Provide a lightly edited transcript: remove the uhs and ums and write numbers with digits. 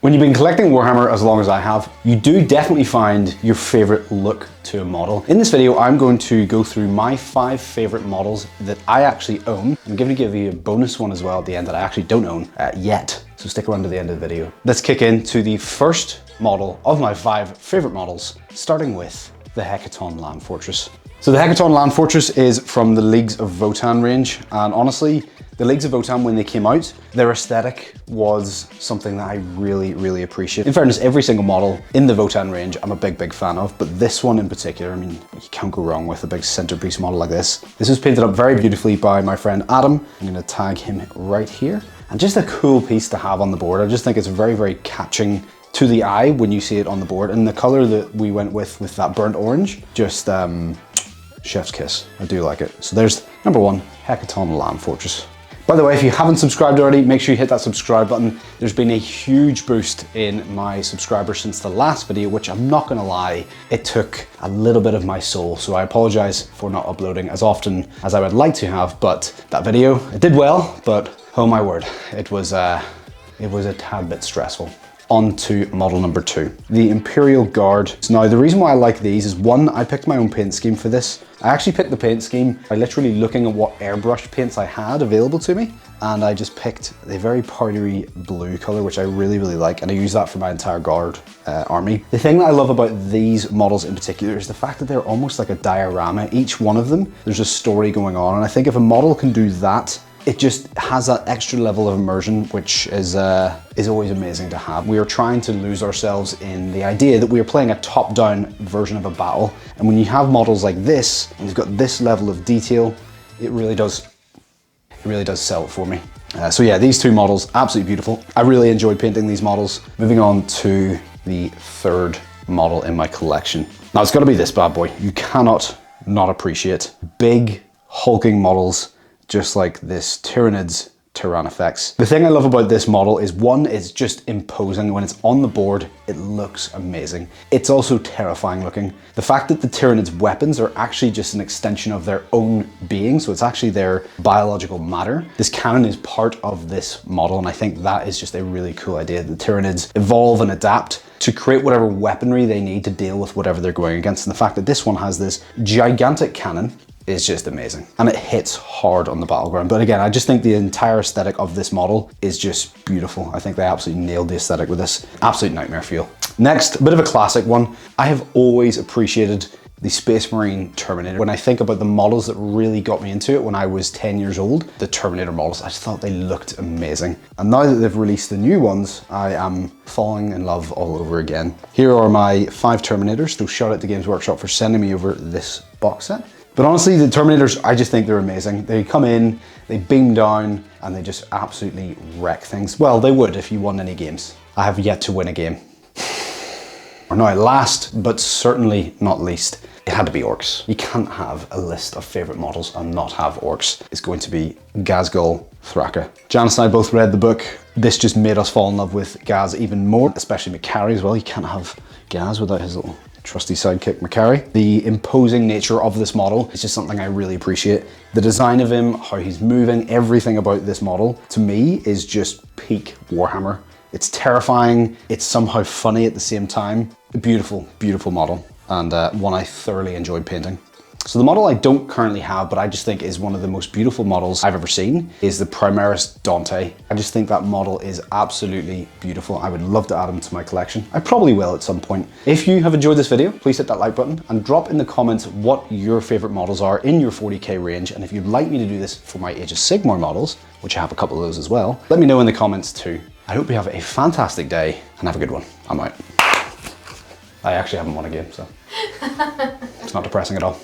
When you've been collecting Warhammer as long as I have, you do definitely find your favorite look to a model. In this video, I'm going to go through my 5 favorite models that I actually own. I'm going to give you a bonus one as well at the end that I actually don't own yet. So stick around to the end of the video. Let's kick into the first model of my 5 favorite models, starting with the Hecaton Land Fortress. So the Hecaton Land Fortress is from the Leagues of Votann range, and honestly, the Leagues of Votann, when they came out, their aesthetic was something that I really appreciate. In fairness, every single model in the Votann range I'm a big fan of, but this one in particular, I mean, you can't go wrong with a big centerpiece model like this. This was painted up very beautifully by my friend Adam. I'm gonna tag him right here. And just a cool piece to have on the board. I just think it's very catching to the eye when you see it on the board. And the color that we went with that burnt orange, just chef's kiss. I do like it. So there's number 1, Hecaton Land Fortress. By the way, if you haven't subscribed already, make sure you hit that subscribe button. There's been a huge boost in my subscribers since the last video, which I'm not gonna lie, it took a little bit of my soul. So I apologize for not uploading as often as I would like to have, but that video, it did well, but oh my word, it was a tad bit stressful. On to model number 2, the Imperial Guard. Now, the reason why I like these is 1, I picked my own paint scheme for this. I actually picked the paint scheme by literally looking at what airbrush paints I had available to me, and I just picked a very powdery blue color, which I really like, and I use that for my entire Guard army. The thing that I love about these models in particular is the fact that they're almost like a diorama. Each one of them, there's a story going on, and I think if a model can do that, it just has that extra level of immersion, which is always amazing to have. We are trying to lose ourselves in the idea that we are playing a top-down version of a battle. And when you have models like this, and you've got this level of detail, it really does sell it for me. So yeah, these 2 models, absolutely beautiful. I really enjoyed painting these models. Moving on to the 3rd model in my collection. Now it's gotta be this bad boy. You cannot not appreciate big, hulking models just like this Tyranid's Tyrannifex. The thing I love about this model is 1, it's just imposing. When it's on the board, it looks amazing. It's also terrifying looking. The fact that the Tyranids' weapons are actually just an extension of their own being, so it's actually their biological matter. This cannon is part of this model, and I think that is just a really cool idea. The Tyranids evolve and adapt to create whatever weaponry they need to deal with whatever they're going against. And the fact that this one has this gigantic cannon is just amazing, and it hits hard on the battleground. But again, I just think the entire aesthetic of this model is just beautiful. I think they absolutely nailed the aesthetic with this. Absolute nightmare feel. Next, a bit of a classic one. I have always appreciated the Space Marine Terminator. When I think about the models that really got me into it when I was 10 years old, the Terminator models, I just thought they looked amazing. And now that they've released the new ones, I am falling in love all over again. Here are my 5 Terminators, so shout out to Games Workshop for sending me over this box set. But honestly, the Terminators, I just think they're amazing. They come in, they beam down, and they just absolutely wreck things. Well, they would if you won any games. I have yet to win a game. Or now, last, but certainly not least, it had to be orcs. You can't have a list of favorite models and not have orcs. It's going to be Ghazghkull Thraka. Janice and I both read the book. This just made us fall in love with Gaz even more, especially Macari as well. You can't have Gaz without his little trusty sidekick Macari. The imposing nature of this model is just something I really appreciate. The design of him, how he's moving, everything about this model, to me, is just peak Warhammer. It's terrifying, it's somehow funny at the same time. A beautiful model, and one I thoroughly enjoyed painting. So the model I don't currently have, but I just think is one of the most beautiful models I've ever seen, is the Primaris Dante. I just think that model is absolutely beautiful. I would love to add him to my collection. I probably will at some point. If you have enjoyed this video, please hit that like button and drop in the comments what your favorite models are in your 40k range. And if you'd like me to do this for my Age of Sigmar models, which I have a couple of those as well, let me know in the comments too. I hope you have a fantastic day and have a good one. I'm out. I actually haven't won a game, so it's not depressing at all.